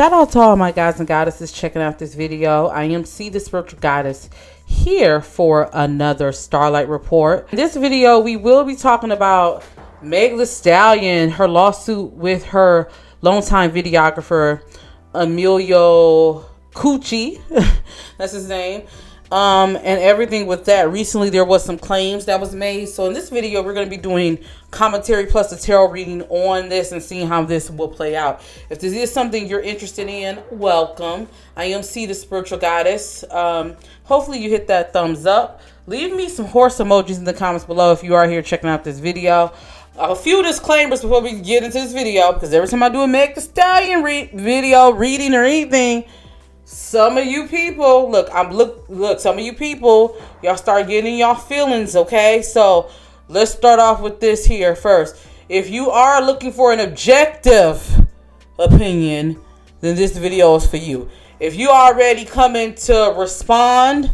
Shout out to all my guys and goddesses checking out this video. I am C, the spiritual goddess, here for another Starlight report. In this video, we will be talking about Meg Thee Stallion, her lawsuit with her longtime videographer, Emillio Coochie, that's his name, and everything with that. Recently, there was some claims that was made. So in this video, we're going to be doing commentary plus a tarot reading on this and seeing how this will play out. If this is something you're interested in, welcome. I am C, the spiritual goddess. Hopefully you hit that thumbs up. Leave me some horse emojis in the comments below if you are here checking out this video. A few disclaimers before we get into this video, because every time I do a Meg Thee Stallion video, reading or anything, some of you people, look, some of you people, y'all start getting y'all feelings, okay? So let's start off with this here first. If you are looking for an objective opinion, then this video is for you. If you already coming to respond,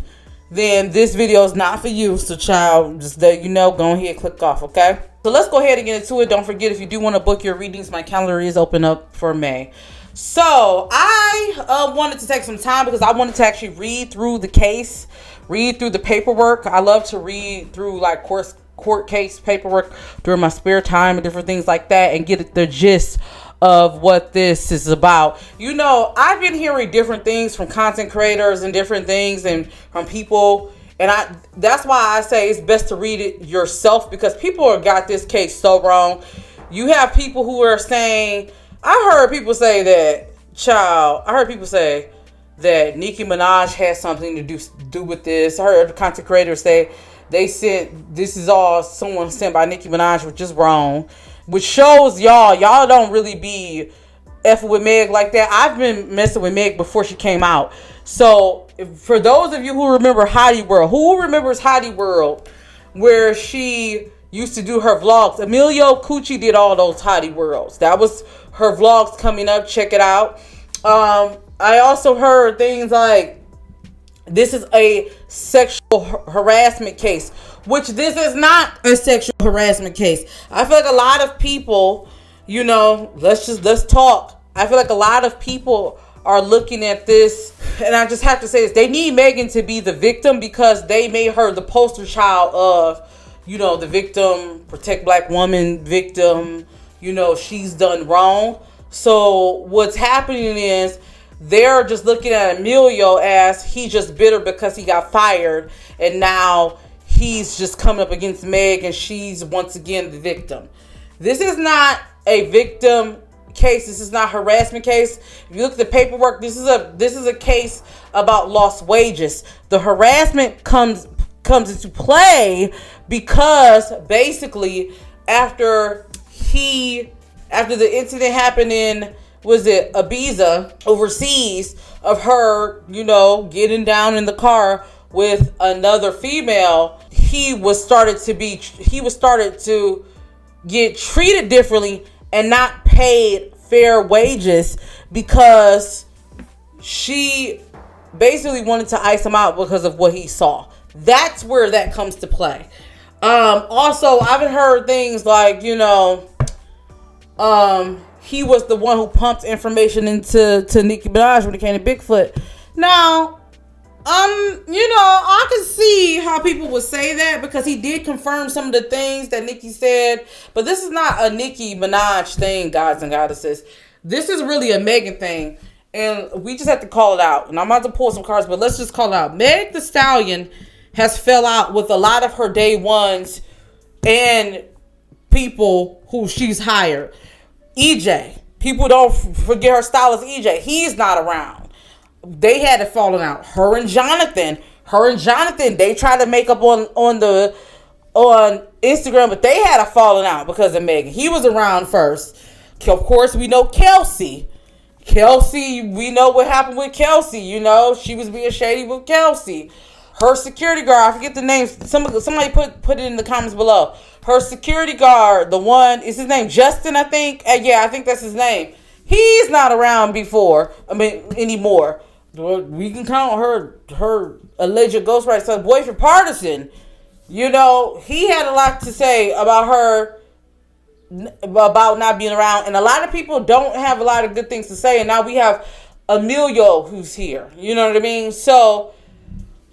then this video is not for you. So child, just let you know, go ahead, click off, okay? So let's go ahead and get into it. Don't forget, if you do want to book your readings, my calendar is open up for May. So I wanted to take some time because I wanted to actually read through the case, read through the paperwork. I love to read through like court case paperwork during my spare time and different things like that, and get the gist of what this is about. You know, I've been hearing different things from content creators and different things and from people, and that's why I say it's best to read it yourself, because people have got this case so wrong. You have people who are saying, I heard people say that Nicki Minaj has something to do with this. I heard content creators say this is all someone sent by Nicki Minaj, which is wrong. Which shows y'all don't really be effing with Meg like that. I've been messing with Meg before she came out. So for those of you who remember Hottie World, who remembers Hottie World, where she used to do her vlogs? Emillio Coochie did all those Hottie Worlds. That was her vlogs coming up. Check it out. I also heard things like this is a sexual harassment case, which this is not a sexual harassment case. I feel like a lot of people, you know, let's talk. I feel like a lot of people are looking at this, and I just have to say this. They need Megan to be the victim because they made her the poster child of, you know, the victim, protect black woman victim, you know, she's done wrong. So what's happening is they're just looking at Emillio as he's just bitter because he got fired, and now he's just coming up against Meg and she's once again the victim. This is not a victim case. This is not a harassment case. If you look at the paperwork, this is a case about lost wages. The harassment comes into play because basically after the incident happened in, was it Ibiza, overseas, of her, you know, getting down in the car with another female, he was started to get treated differently and not paid fair wages because she basically wanted to ice him out because of what he saw. That's where that comes to play. Also, I've heard things like, you know, he was the one who pumped information into Nicki Minaj when it came to Bigfoot. Now, you know, I can see how people would say that because he did confirm some of the things that Nicki said, but this is not a Nicki Minaj thing, gods and goddesses. This is really a Megan thing, and we just have to call it out. And I'm about to pull some cards, but let's just call it out. Meg Thee Stallion has fell out with a lot of her day ones and people who she's hired. EJ, people don't forget her stylist EJ. He's not around. They had it falling out. Her and Jonathan, they tried to make up on Instagram, but they had a falling out because of Megan. He was around first. Of course, we know Kelsey, we know what happened with Kelsey. You know, she was being shady with Kelsey. Her security guard, I forget the name. Somebody put it in the comments below. Her security guard, the one, is his name Justin, I think? Yeah, I think that's his name. He's not around anymore. We can count her alleged ghostwriter son, boyfriend Partisan. You know, he had a lot to say about her about not being around, and a lot of people don't have a lot of good things to say, and now we have Emillio who's here. You know what I mean? So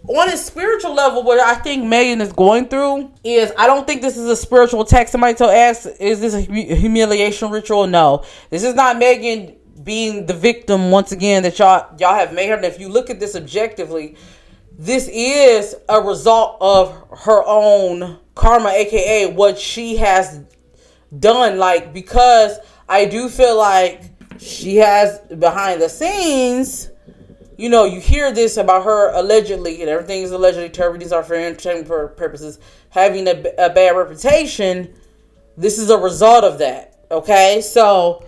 on a spiritual level, what I think Megan is going through is, I don't think this is a spiritual attack. Somebody asked, is this a humiliation ritual? No, this is not Megan being the victim once again that y'all have made her. And if you look at this objectively, this is a result of her own karma, aka what she has done. Like, because I do feel like she has behind the scenes, you know, you hear this about her allegedly, and everything is allegedly, terrorists are for entertainment purposes, having a bad reputation. This is a result of that. Okay, so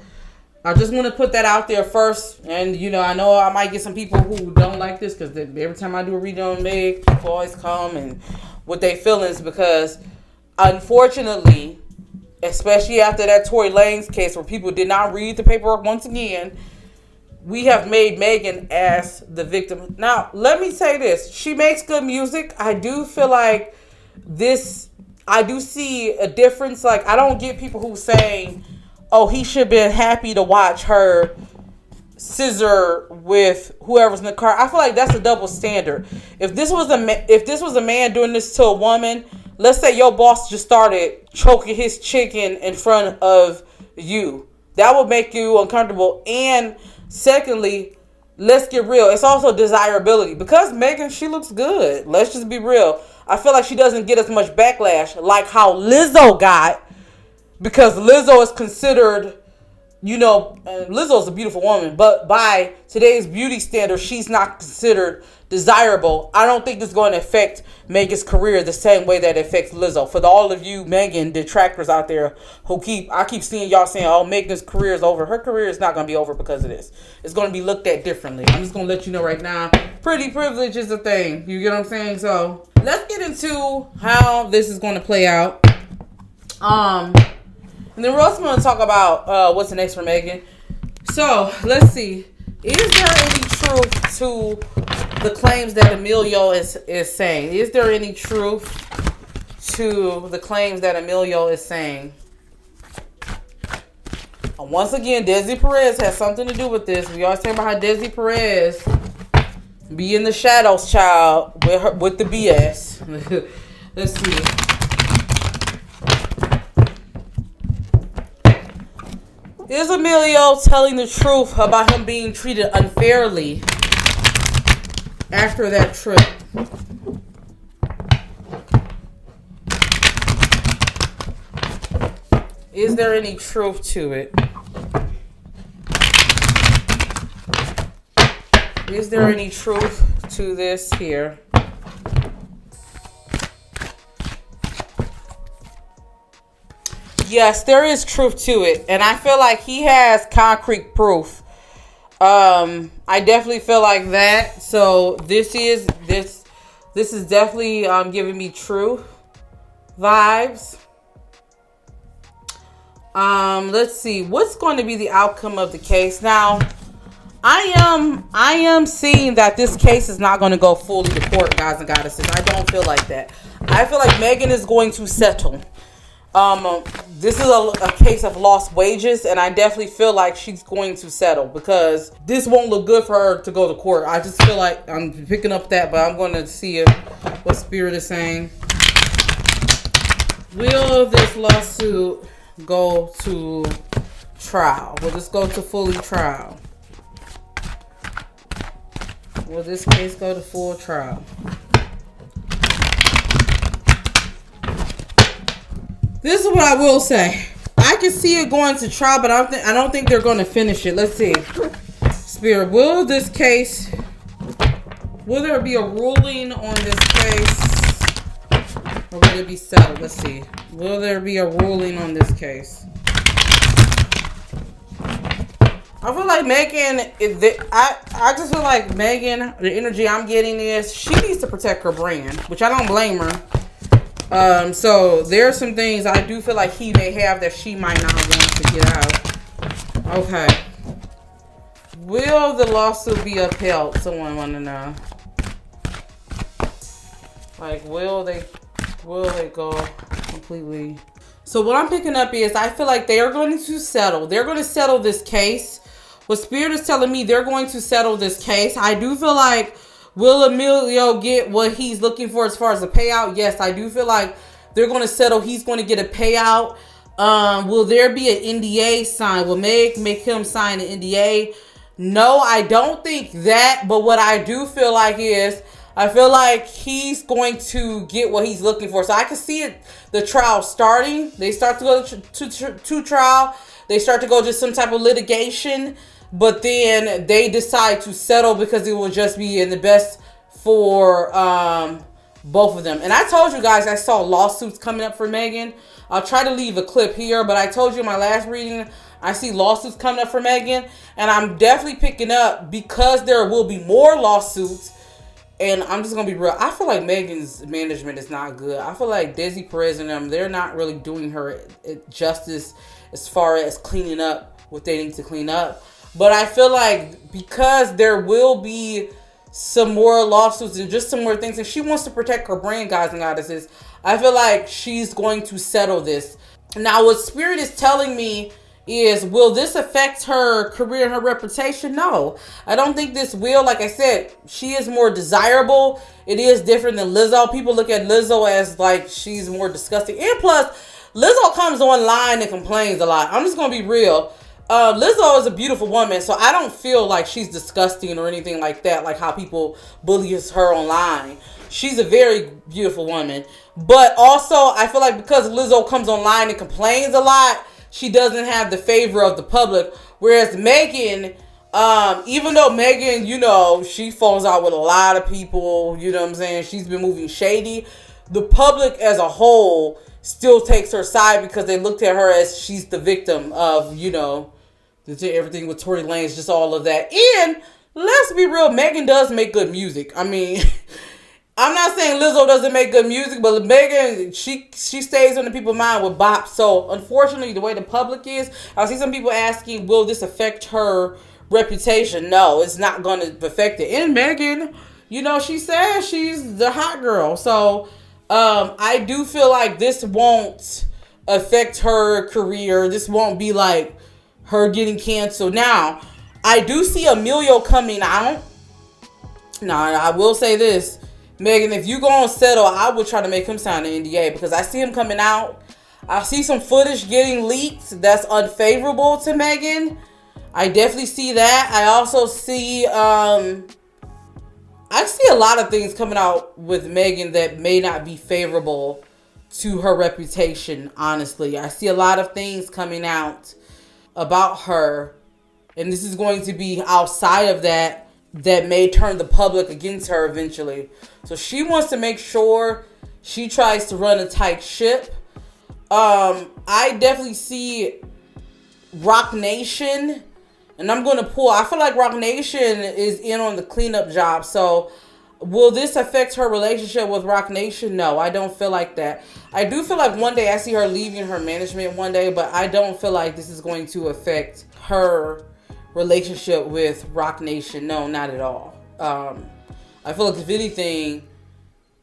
I just want to put that out there first. And, you know I might get some people who don't like this, because every time I do a read on Meg, people always come and with their feelings, because unfortunately, especially after that Tory Lanez case where people did not read the paperwork once again, we have made Megan as the victim. Now, let me say this. She makes good music. I do feel like I do see a difference. Like, I don't get people who saying, oh, he should have been happy to watch her scissor with whoever's in the car. I feel like that's a double standard. If this was a man doing this to a woman, let's say your boss just started choking his chicken in front of you, that would make you uncomfortable. And secondly, let's get real, it's also desirability. Because Megan, she looks good. Let's just be real. I feel like she doesn't get as much backlash like how Lizzo got, because Lizzo is considered, Lizzo's a beautiful woman, but by today's beauty standards, she's not considered desirable. I don't think it's going to affect Megan's career the same way that it affects Lizzo. For all of you Megan detractors out there I keep seeing y'all saying, oh, Megan's career is over. Her career is not going to be over because of this. It's going to be looked at differently. I'm just going to let you know right now, pretty privilege is a thing. You get what I'm saying? So let's get into how this is going to play out. And then we're also going to talk about what's next for Megan. So, let's see. Is there any truth to the claims that Emillio is saying? Is there any truth to the claims that Emillio is saying? Once again, Desi Perez has something to do with this. We always talk about how Desi Perez be in the shadows, child, with the BS. Let's see. Is Emillio telling the truth about him being treated unfairly after that trip? Is there any truth to it? Is there any truth to this here? Yes, there is truth to it, and I feel like he has concrete proof. I definitely feel like that. So this is definitely giving me truth vibes. Let's see what's going to be the outcome of the case. Now, I am seeing that this case is not going to go fully to court, guys and goddesses. I don't feel like that. I feel like Megan is going to settle. This is a case of lost wages, and I definitely feel like she's going to settle, because this won't look good for her to go to court. I just feel like I'm picking up that, but I'm going to see what Spirit is saying. Will this lawsuit go to trial? Will this go to fully trial? Will this case go to full trial? This is what I will say. I can see it going to trial, but I don't think they're going to finish it. Let's see. Spirit, will there be a ruling on this case? Or will it be settled? Let's see. Will there be a ruling on this case? I feel like Megan, I just feel like Megan, the energy I'm getting is she needs to protect her brand, which I don't blame her. So there are some things I do feel like he may have that she might not want to get out. Okay. Will the lawsuit be upheld? Someone want to know. Like, will they go completely? So what I'm picking up is I feel like they are going to settle. They're going to settle this case. What Spirit is telling me, they're going to settle this case. I do feel like, will Emillio get what he's looking for as far as a payout? Yes, I do feel like they're going to settle. He's going to get a payout. Will there be an NDA signed? Will Meg make him sign an NDA? No, I don't think that. But what I do feel like is, I feel like he's going to get what he's looking for. So I can see it, the trial starting. They start to go to trial. They start to go to some type of litigation. But then they decide to settle because it will just be in the best for both of them. And I told you guys I saw lawsuits coming up for Megan. I'll try to leave a clip here. But I told you in my last reading, I see lawsuits coming up for Megan. And I'm definitely picking up because there will be more lawsuits. And I'm just going to be real. I feel like Megan's management is not good. I feel like Desi Perez and them, they're not really doing her justice as far as cleaning up what they need to clean up. But I feel like because there will be some more lawsuits and just some more things, and she wants to protect her brand, guys and goddesses, I feel like she's going to settle this. Now, what Spirit is telling me is, will this affect her career and her reputation? No, I don't think this will. Like I said, she is more desirable. It is different than Lizzo. People look at Lizzo as like she's more disgusting. And plus, Lizzo comes online and complains a lot. I'm just going to be real. Lizzo is a beautiful woman, so I don't feel like she's disgusting or anything like that, like how people bully her online. She's a very beautiful woman. But also, I feel like because Lizzo comes online and complains a lot, she doesn't have the favor of the public. Whereas Megan, even though Megan, you know, she falls out with a lot of people, you know what I'm saying? She's been moving shady. The public as a whole still takes her side because they looked at her as she's the victim of, you know, everything with Tory Lanez, just all of that. And let's be real, Megan does make good music. I mean, I'm not saying Lizzo doesn't make good music, but Megan, she stays on the people's mind with bops. So, unfortunately, the way the public is, I see some people asking, will this affect her reputation? No, it's not going to affect it. And Megan, you know, she says she's the hot girl. So, I do feel like this won't affect her career. This won't be like her getting canceled. Now, I do see Emillio coming out. Now, I will say this. Megan, if you gonna settle, I would try to make him sign an NDA because I see him coming out. I see some footage getting leaked that's unfavorable to Megan. I definitely see that. I also see, I see a lot of things coming out with Megan that may not be favorable to her reputation, honestly. I see a lot of things coming out about her, and this is going to be outside of that may turn the public against her eventually. So she wants to make sure she tries to run a tight ship. I definitely see Roc Nation, and I'm going to pull. I feel like Roc Nation is in on the cleanup job. So will this affect her relationship with Roc Nation? No, I don't feel like that. I do feel like one day I see her leaving her management one day, but I don't feel like this is going to affect her relationship with Roc Nation. No, not at all. I feel like if anything,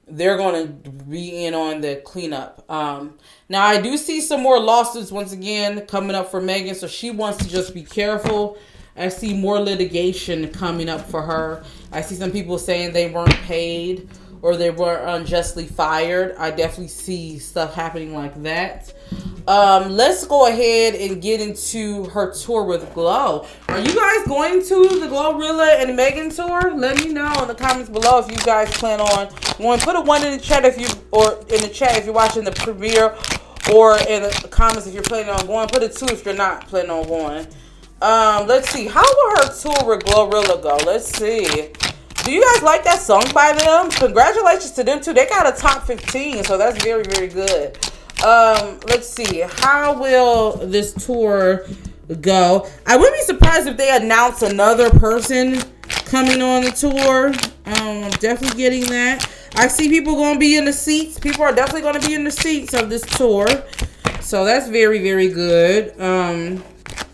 they're going to be in on the cleanup. Now, I do see some more lawsuits once again coming up for Megan, so she wants to just be careful. I see more litigation coming up for her. I see some people saying they weren't paid or they were unjustly fired. I definitely see stuff happening like that. Let's go ahead and get into her tour with Glow. Are you guys going to the Glorilla and Megan tour? Let me know in the comments below if you guys plan on going. Put a 1 in the chat if you're watching the premiere, or in the comments if you're planning on going. Put a 2 if you're not planning on going. Let's see. How will her tour with Glorilla go? Let's see. Do you guys like that song by them? Congratulations to them too. They got a top 15, so that's very, very good. Let's see. How will this tour go? I wouldn't be surprised if they announce another person coming on the tour. I'm definitely getting that. I see people going to be in the seats. People are definitely going to be in the seats of this tour. So that's very, very good.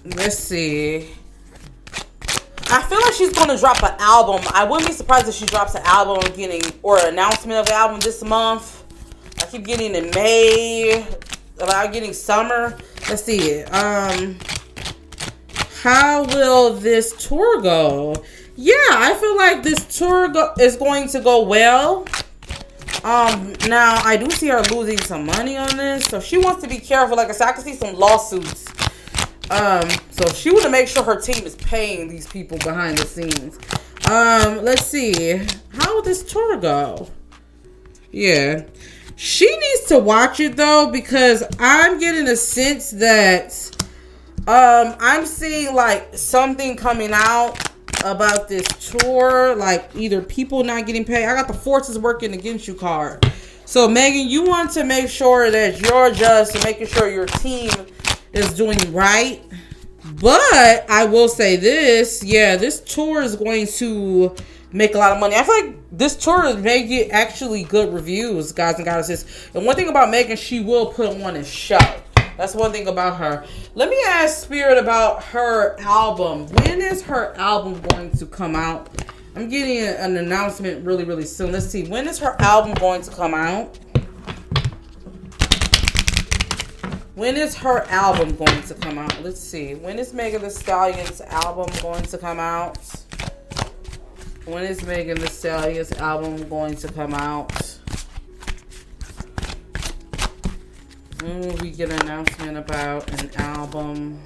Let's see. I feel like she's going to drop an album. I wouldn't be surprised if she drops an album or an announcement of the album this month. I keep getting in May. about getting summer. Let's see. How will this tour go? Yeah, I feel like this tour is going to go well. Now I do see her losing some money on this, so she wants to be careful. Like I said, I can see some lawsuits. So she want to make sure her team is paying these people behind the scenes. Let's see. How will this tour go? Yeah. She needs to watch it though, because I'm getting a sense that I'm seeing like something coming out about this tour, like either people not getting paid. I got the forces working against you card. So Megan, you want to make sure that you're just making sure your team is doing right. But I will say this, yeah, this tour is going to make a lot of money. I feel like this tour may get actually good reviews, guys and goddesses. And one thing about Megan, she will put on a show. That's one thing about her. Let me ask Spirit about her album. When is her album going to come out? I'm getting an announcement really, really soon. Let's see. When is her album going to come out? When is her album going to come out? Let's see. When is Megan Thee Stallion's album going to come out? When is Megan Thee Stallion's album going to come out? When will we get an announcement about an album?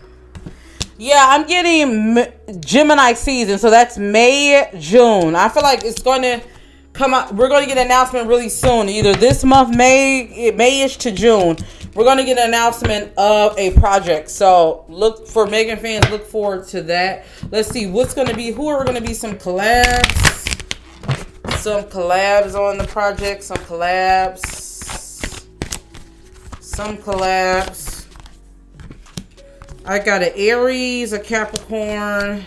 Yeah, I'm getting Gemini season, so that's May, June. I feel like it's going to come out. We're going to get an announcement really soon, either this month, May-ish to June. We're going to get an announcement of a project. So look for Megan fans. Look forward to that. Let's see what's going to be. Who are going to be some collabs? Some collabs on the project. Some collabs. I got an Aries, a Capricorn.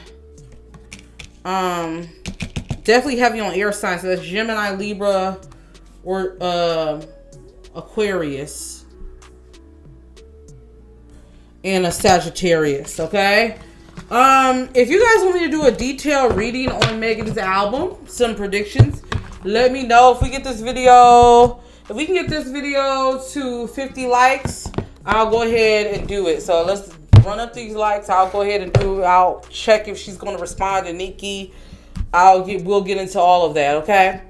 Definitely heavy on air signs. So that's Gemini, Libra, or Aquarius. And a Sagittarius, okay? If you guys want me to do a detailed reading on Megan's album, some predictions, let me know. If we can get this video to 50 likes, I'll go ahead and do it. So let's run up these likes. I'll go ahead and do it. I'll check if she's going to respond to Nikki. We'll get into all of that, okay?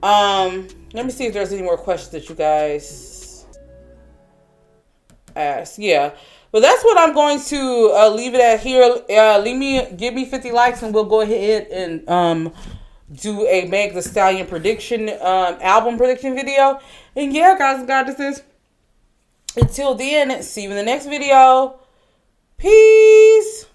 Let me see if there's any more questions that you guys ask. Yeah. But that's what I'm going to leave it at here. Give me 50 likes and we'll go ahead and do a Meg Thee Stallion prediction, album prediction video. And yeah, guys and goddesses, until then, see you in the next video. Peace.